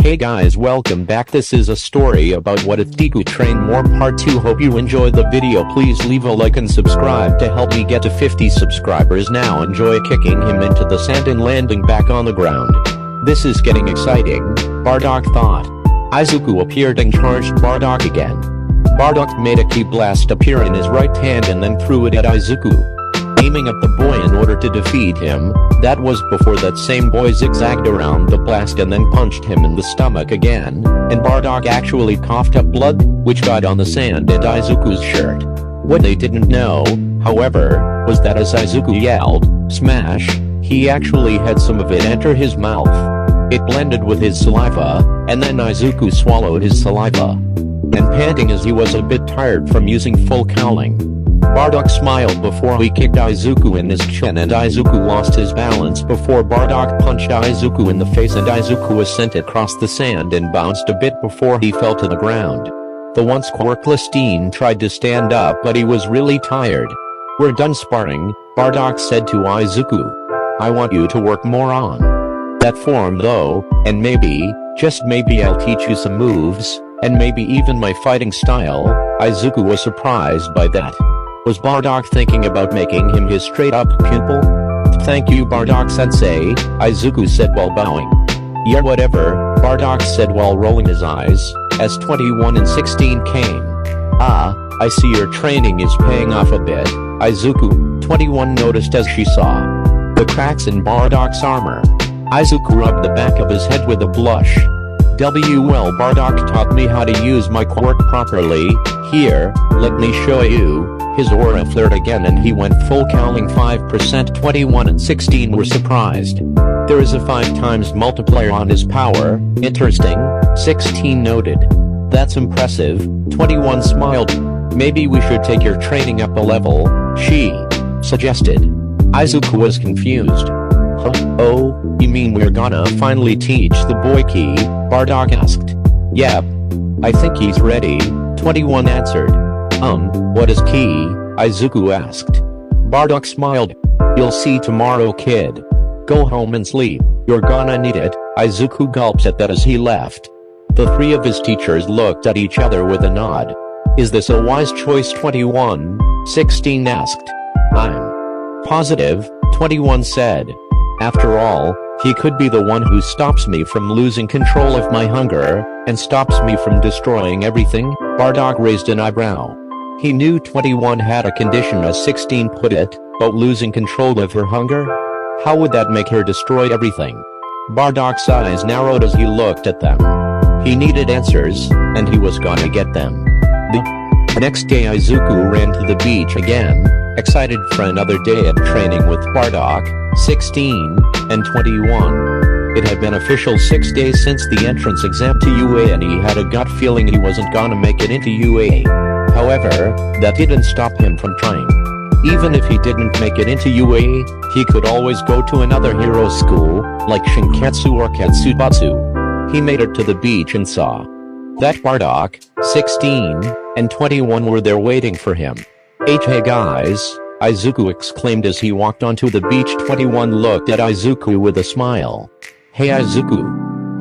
Hey guys, welcome back. This is a story about what if Deku trained more part 2. Hope you enjoyed the video. Please leave a like and subscribe to help me get to 50 subscribers. Now enjoy kicking him into the sand and landing back on the ground. This is getting exciting, Bardock thought. Izuku appeared and charged Bardock again. Bardock made a ki blast appear in his right hand and then threw it at Izuku, aiming at the boy in order to defeat him. That was before that same boy zigzagged around the blast and then punched him in the stomach again, and Bardock actually coughed up blood, which got on the sand and Izuku's shirt. What they didn't know, however, was that as Izuku yelled, "Smash!" he actually had some of it enter his mouth. It blended with his saliva, and then Izuku swallowed his saliva. And panting as he was a bit tired from using full cowling, Bardock smiled before he kicked Izuku in his chin, and Izuku lost his balance before Bardock punched Izuku in the face, and Izuku was sent across the sand and bounced a bit before he fell to the ground. The once quirkless Teen tried to stand up, but he was really tired. "We're done sparring," Bardock said to Izuku. "I want you to work more on that form though, and maybe, just maybe I'll teach you some moves, and maybe even my fighting style." Izuku was surprised by that. Was Bardock thinking about making him his straight-up pupil? "Thank you, Bardock-sensei," Izuku said while bowing. "Yeah, whatever," Bardock said while rolling his eyes, as 21 and 16 came. "Ah, I see your training is paying off a bit," Izuku, 21, noticed as she saw the cracks in Bardock's armor. Izuku rubbed the back of his head with a blush. "Well, Bardock taught me how to use my quirk properly. Here, let me show you." His aura flared again and he went full cowling 5%. 21 and 16 were surprised. "There is a 5 times multiplier on his power, interesting," 16 noted. "That's impressive," 21 smiled. "Maybe we should take your training up a level," she suggested. Izuku was confused. "Huh? Oh, you mean we're gonna finally teach the boy ki?" Bardock asked. "Yep. I think he's ready," 21 answered. What is ki?" Izuku asked. Bardock smiled. "You'll see tomorrow, kid. Go home and sleep, you're gonna need it." Izuku gulped at that as he left. The three of his teachers looked at each other with a nod. "Is this a wise choice?" 21, 16 asked. "I'm positive," 21 said. "After all, he could be the one who stops me from losing control of my hunger, and stops me from destroying everything." Bardock raised an eyebrow. He knew 21 had a condition, as 16 put it, but losing control of her hunger? How would that make her destroy everything? Bardock's eyes narrowed as he looked at them. He needed answers, and he was gonna get them. The next day Izuku ran to the beach again, excited for another day of training with Bardock, 16, and 21. It had been official 6 days since the entrance exam to UA, and he had a gut feeling he wasn't gonna make it into UA. However, that didn't stop him from trying. Even if he didn't make it into UA, he could always go to another hero school, like Shinkatsu or Katsubatsu. He made it to the beach and saw that Bardock, 16, and 21 were there waiting for him. "Hey guys," Izuku exclaimed as he walked onto the beach. 21 looked at Izuku with a smile. "Hey Izuku.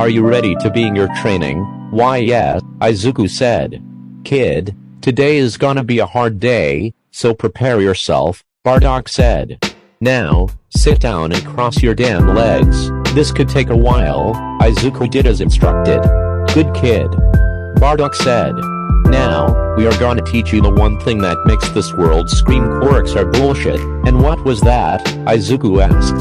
Are you ready to begin your training?" "Why yes," Izuku said. "Kid, today is gonna be a hard day, so prepare yourself," Bardock said. "Now, sit down and cross your damn legs. This could take a while." Izuku did as instructed. "Good kid," Bardock said. "Now, we are gonna teach you the one thing that makes this world scream quirks are bullshit." "And what was that?" Izuku asked.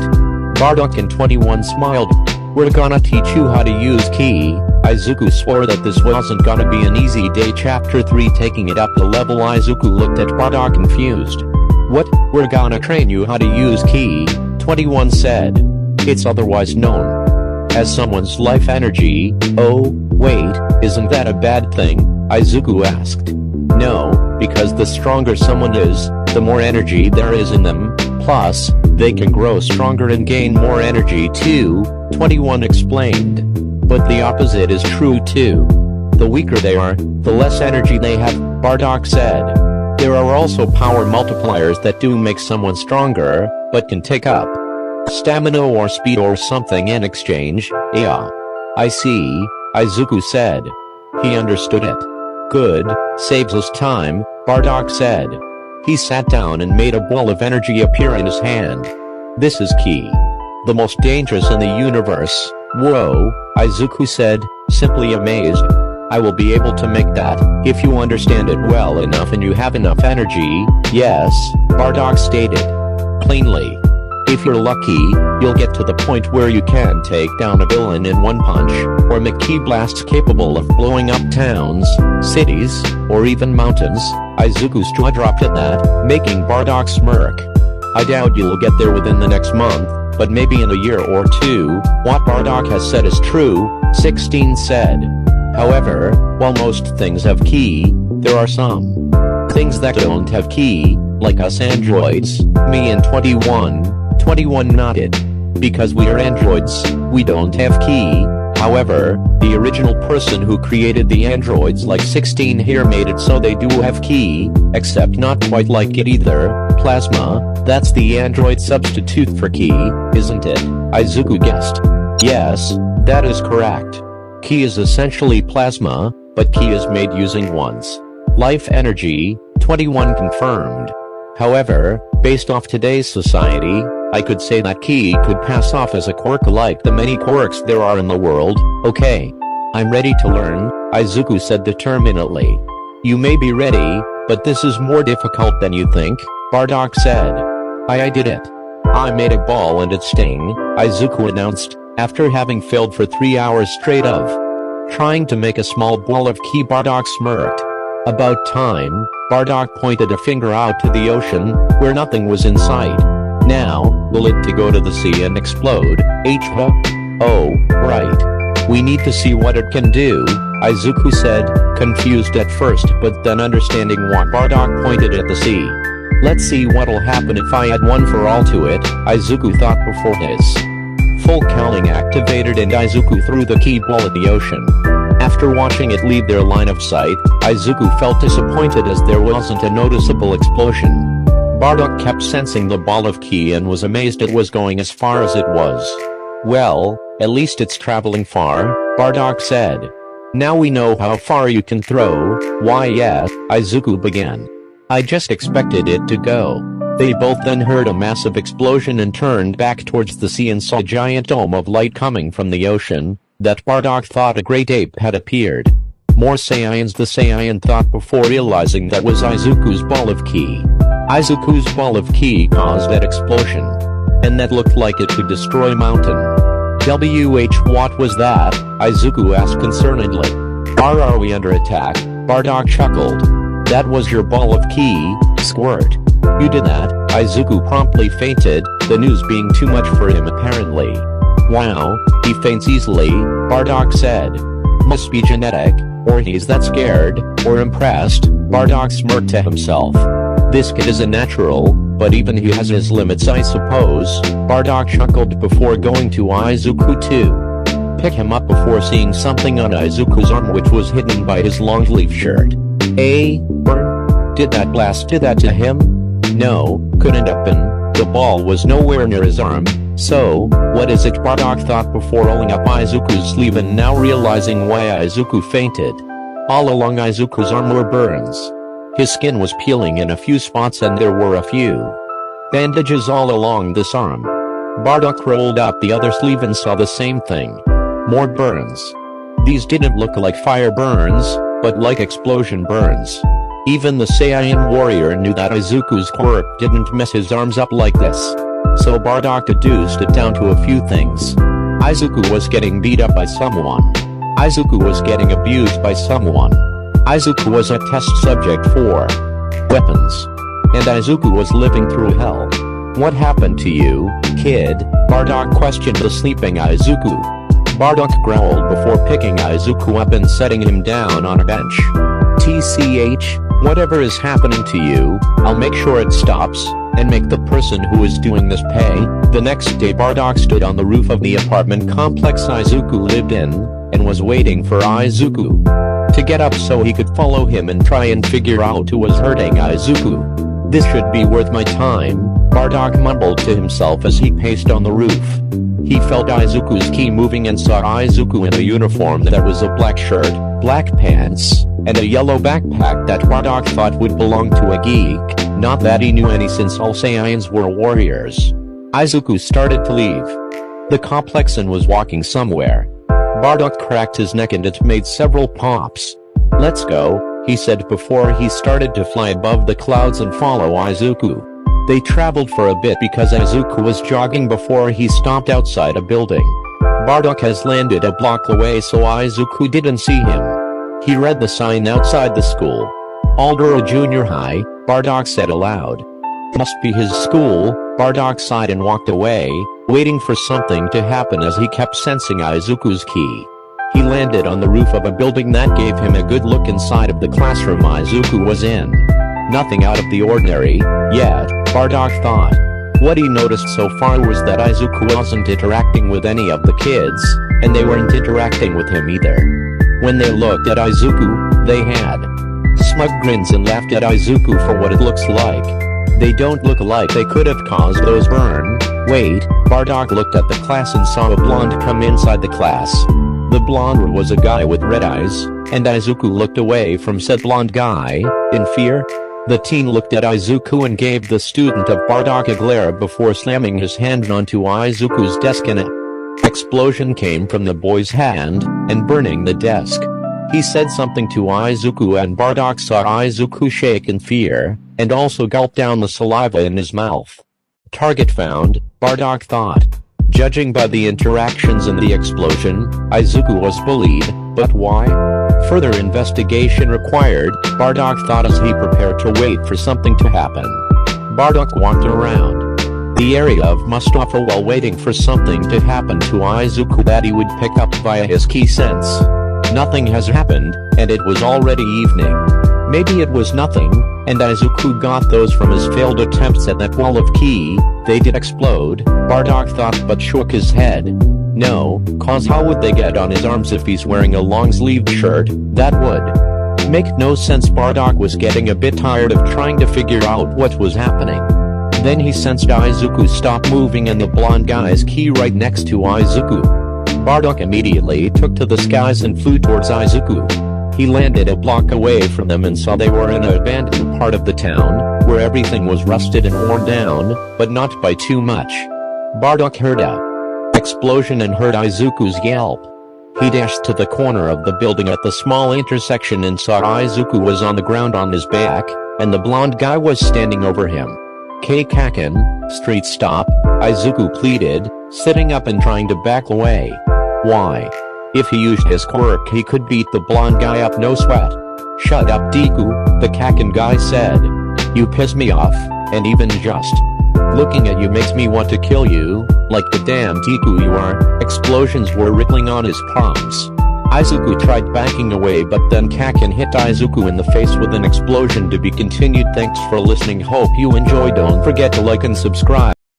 Bardock and 21 smiled. "We're gonna teach you how to use ki." Izuku swore that this wasn't gonna be an easy day. Chapter 3, taking it up a level. Izuku looked at Bardock confused. "What? We're gonna train you how to use ki?" 21 said. "It's otherwise known as someone's life energy." "Oh, wait, isn't that a bad thing?" Izuku asked. "No, because the stronger someone is, the more energy there is in them. Plus, they can grow stronger and gain more energy too," 21 explained. "But the opposite is true too. The weaker they are, the less energy they have," Bardock said. "There are also power multipliers that do make someone stronger, but can take up stamina or speed or something in exchange." "Yeah. I see," Izuku said. He understood it. Good, saves us time, Bardock said. He sat down and made a ball of energy appear in his hand. This is key. The most dangerous in the universe. Whoa, Izuku said, simply amazed. I will be able to make that, if you understand it well enough and you have enough energy, yes, Bardock stated. Plainly. If you're lucky, you'll get to the point where you can take down a villain in one punch, or make ki blasts capable of blowing up towns, cities, or even mountains. Izuku's jaw dropped at that, making Bardock smirk. I doubt you'll get there within the next month, but maybe in a year or two. What Bardock has said is true, 16 said. However, while most things have ki, there are some things that don't have ki, like us androids, me and 21 nodded. Because we are androids, we don't have ki. However, the original person who created the androids like 16 here made it so they do have ki, except not quite like it either. Plasma, that's the android substitute for ki, isn't it? Izuku guessed. Yes, that is correct. Ki is essentially plasma, but ki is made using one's life energy, 21 confirmed. However, based off today's society, I could say that ki could pass off as a quirk like the many quirks there are in the world. Okay. I'm ready to learn, Izuku said determinedly. You may be ready, but this is more difficult than you think, Bardock said. I did it. I made a ball and it sting, Izuku announced, after having failed for 3 hours straight of trying to make a small ball of ki. Bardock smirked. About time, Bardock pointed a finger out to the ocean, where nothing was in sight. Now, will it to go to the sea and explode, Oh, right. We need to see what it can do, Izuku said, confused at first but then understanding what Bardock pointed at the sea. Let's see what'll happen if I add one for all to it, Izuku thought before his full counting activated and Izuku threw the ki ball at the ocean. After watching it leave their line of sight, Izuku felt disappointed as there wasn't a noticeable explosion. Bardock kept sensing the ball of ki and was amazed it was going as far as it was. Well, at least it's traveling far, Bardock said. Now we know how far you can throw. Why yes, Izuku began. I just expected it to go. They both then heard a massive explosion and turned back towards the sea and saw a giant dome of light coming from the ocean, that Bardock thought a great ape had appeared. More Saiyans, the Saiyan thought before realizing that was Izuku's ball of ki. Izuku's ball of ki caused that explosion. And that looked like it could destroy mountain. What was that? Izuku asked concernedly. Are we under attack? Bardock chuckled. That was your ball of ki, squirt. You did that, Izuku promptly fainted, the news being too much for him apparently. Wow, he faints easily, Bardock said. Must be genetic, or he's that scared, or impressed, Bardock smirked to himself. This kid is a natural, but even he has his limits I suppose, Bardock chuckled before going to Izuku to pick him up before seeing something on Izuku's arm which was hidden by his long-sleeve shirt. Burn? Did that blast do that to him? No, couldn't have been. The ball was nowhere near his arm. So, what is it? Bardock thought before rolling up Izuku's sleeve and now realizing why Izuku fainted. All along Izuku's arm were burns. His skin was peeling in a few spots and there were a few bandages all along this arm. Bardock rolled up the other sleeve and saw the same thing. More burns. These didn't look like fire burns, but like explosion burns. Even the Saiyan warrior knew that Izuku's quirk didn't mess his arms up like this. So Bardock deduced it down to a few things. Izuku was getting beat up by someone. Izuku was getting abused by someone. Izuku was a test subject for weapons. And Izuku was living through hell. What happened to you, kid? Bardock questioned the sleeping Izuku. Bardock growled before picking Izuku up and setting him down on a bench. TCH, whatever is happening to you, I'll make sure it stops, and make the person who is doing this pay. The next day Bardock stood on the roof of the apartment complex Izuku lived in, and was waiting for Izuku to get up so he could follow him and try and figure out who was hurting Izuku. This should be worth my time, Bardock mumbled to himself as he paced on the roof. He felt Izuku's ki moving and saw Izuku in a uniform that was a black shirt, black pants, and a yellow backpack that Bardock thought would belong to a geek, not that he knew any since all Saiyans were warriors. Izuku started to leave the complex and was walking somewhere. Bardock cracked his neck and it made several pops. "Let's go," he said before he started to fly above the clouds and follow Izuku. They traveled for a bit because Izuku was jogging before he stopped outside a building. Bardock has landed a block away so Izuku didn't see him. He read the sign outside the school. Aldera Junior High, Bardock said aloud. Must be his school, Bardock sighed and walked away, waiting for something to happen as he kept sensing Izuku's ki. He landed on the roof of a building that gave him a good look inside of the classroom Izuku was in. Nothing out of the ordinary, yet, Bardock thought. What he noticed so far was that Izuku wasn't interacting with any of the kids, and they weren't interacting with him either. When they looked at Izuku, they had smug grins and laughed at Izuku for what it looks like. They don't look like they could have caused those burn. Wait, Bardock looked at the class and saw a blonde come inside the class. The blonde was a guy with red eyes, and Izuku looked away from said blonde guy, in fear. The teen looked at Izuku and gave the student of Bardock a glare before slamming his hand onto Izuku's desk and an explosion came from the boy's hand, and burning the desk. He said something to Izuku and Bardock saw Izuku shake in fear, and also gulp down the saliva in his mouth. Target found, Bardock thought. Judging by the interactions and the explosion, Izuku was bullied, but why? Further investigation required, Bardock thought as he prepared to wait for something to happen. Bardock walked around the area of Mustafa while waiting for something to happen to Izuku that he would pick up via his ki sense. Nothing has happened, and it was already evening. Maybe it was nothing, and Izuku got those from his failed attempts at that wall of ki. They did explode, Bardock thought but shook his head. No, cause how would they get on his arms if he's wearing a long-sleeved shirt? That would make no sense. Bardock was getting a bit tired of trying to figure out what was happening. Then he sensed Izuku stop moving and the blonde guy's ki right next to Izuku. Bardock immediately took to the skies and flew towards Izuku. He landed a block away from them and saw they were in an abandoned part of the town, where everything was rusted and worn down, but not by too much. Bardock heard a explosion and heard Izuku's yelp. He dashed to the corner of the building at the small intersection and saw Izuku was on the ground on his back, and the blonde guy was standing over him. Kaken, street stop, Izuku pleaded, sitting up and trying to back away. Why? If he used his quirk he could beat the blonde guy up no sweat. Shut up Deku, the Kaken guy said. You piss me off, and even just looking at you makes me want to kill you, like the damn Deku you are. Explosions were rippling on his palms. Izuku tried backing away but then Kaken hit Izuku in the face with an explosion. To be continued. Thanks for listening. Hope you enjoy. Don't forget to like and subscribe.